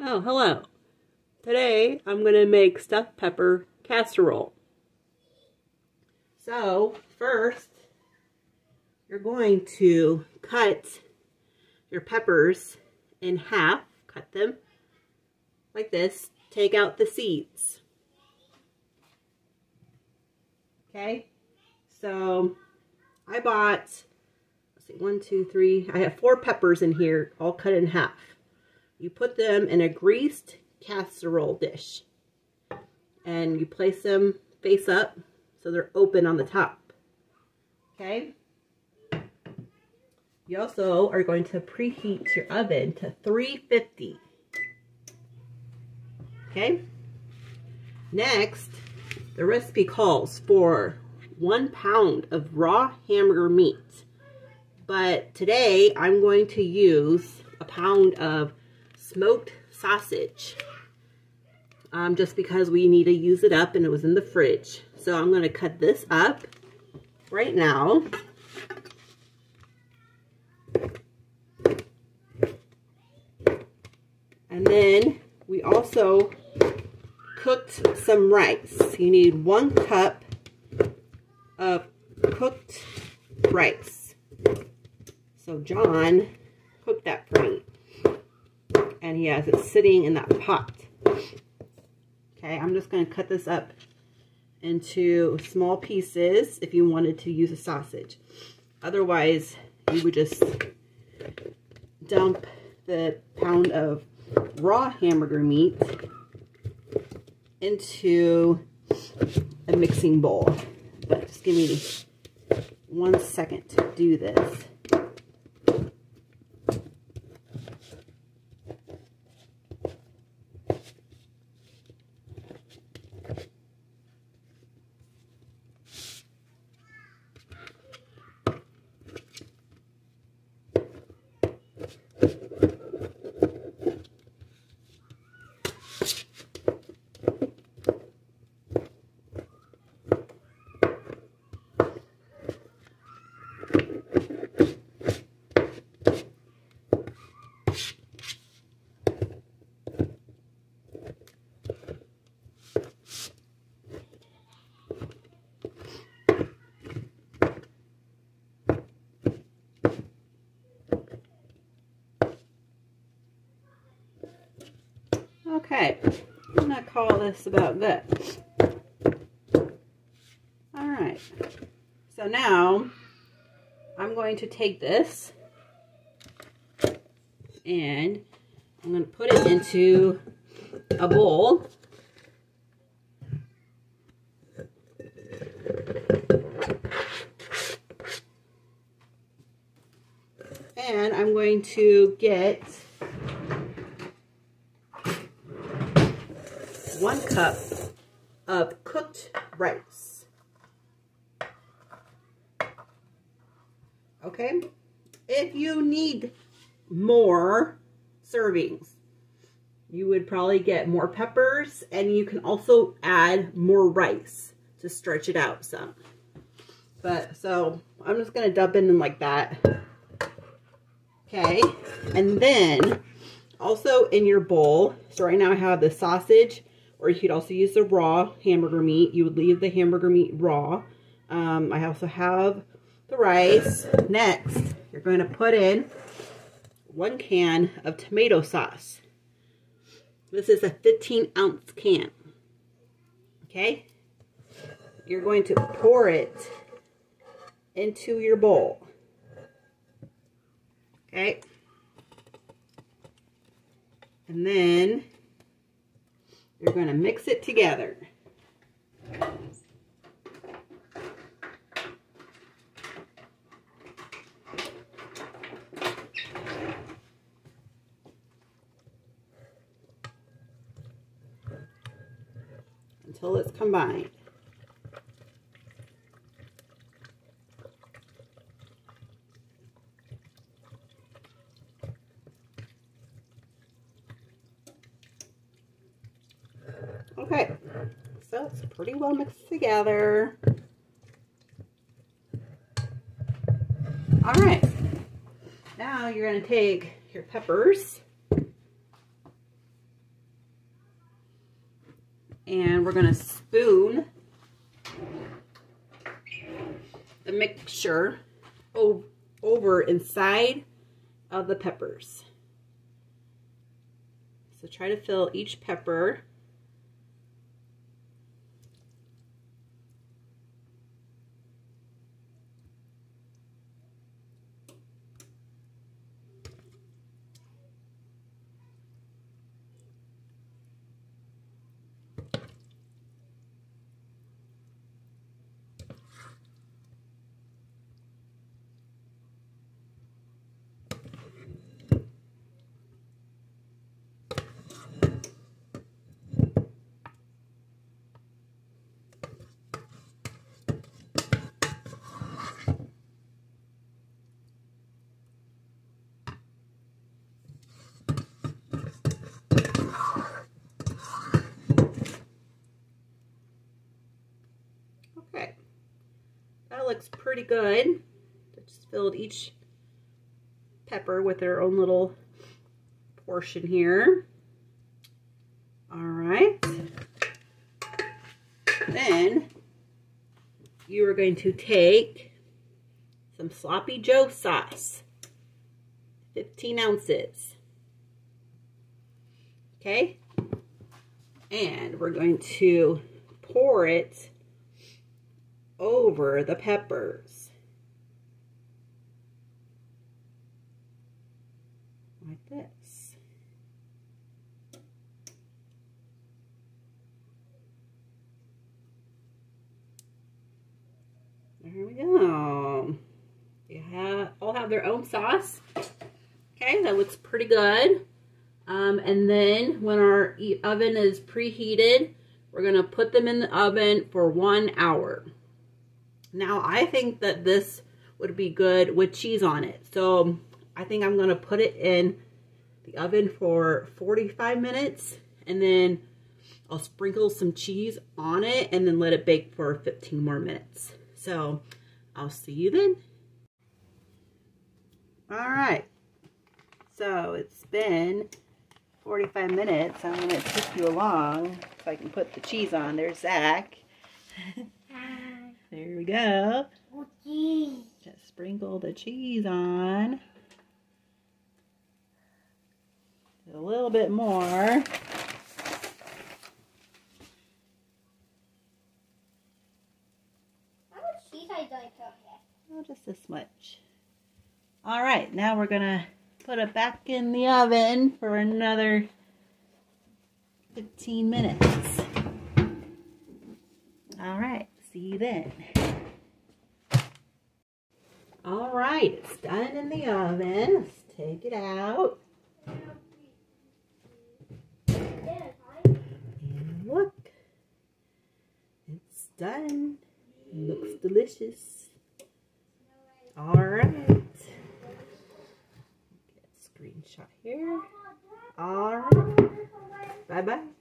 Oh, hello. Today I'm going to make stuffed pepper casserole. So, first, you're going to cut your peppers in half. Cut them like this. Take out the seeds. Okay? So, I bought, let's see, 1, 2, 3. I have 4 peppers in here, all cut in half. You put them in a greased casserole dish. And you place them face up so they're open on the top. Okay? You also are going to preheat your oven to 350. Okay? Next, the recipe calls for 1 pound of raw hamburger meat. But today I'm going to use a pound of smoked sausage. Just because we need to use it up and it was in the fridge. So I'm going to cut this up right now. And then we also cooked some rice. You need 1 cup of cooked rice. So John cooked that for me. And he has it sitting in that pot. Okay, I'm just going to cut this up into small pieces if you wanted to use a sausage. Otherwise, you would just dump the pound of raw hamburger meat into a mixing bowl. But just give me 1 second to do this. Okay, I'm going to call this about good. Alright, so now I'm going to take this and I'm going to put it into a bowl. And I'm going to get 1 cup of cooked rice. Okay? If you need more servings, you would probably get more peppers, and you can also add more rice to stretch it out some. But, so, I'm just going to dump it in like that. Okay? And then, also in your bowl, so right now I have the sausage, or you could also use the raw hamburger meat. You would leave the hamburger meat raw. I also have the rice. Next, you're going to put in 1 can of tomato sauce. This is a 15-ounce can. Okay? You're going to pour it into your bowl. Okay? And then you're going to mix it together. Until it's combined. Okay, so it's pretty well mixed together. All right, now you're going to take your peppers And we're going to spoon the mixture over inside of the peppers. So try to fill each pepper. Okay, that looks pretty good. Just filled each pepper with their own little portion here. All right. Then you are going to take some Sloppy Joe sauce, 15 ounces. Okay, and we're going to pour it over the peppers. Like this. There we go. They all have their own sauce. Okay, that looks pretty good. And then when our oven is preheated, we're going to put them in the oven for 1 hour. Now, I think that this would be good with cheese on it. So, I think I'm going to put it in the oven for 45 minutes. And then I'll sprinkle some cheese on it and then let it bake for 15 more minutes. So, I'll see you then. Alright. So, it's been 45 minutes. I'm going to take you along so I can put the cheese on. There's Zach. There we go. Just sprinkle the cheese on. A little bit more. How much cheese are you going to put here? Oh, just this much. Alright, now we're going to put it back in the oven for another 15 minutes. Alright, see you then. Alright, it's done in the oven. Let's take it out. And look, it's done. It looks delicious. Alright. Get a screenshot here. Alright. Bye-bye.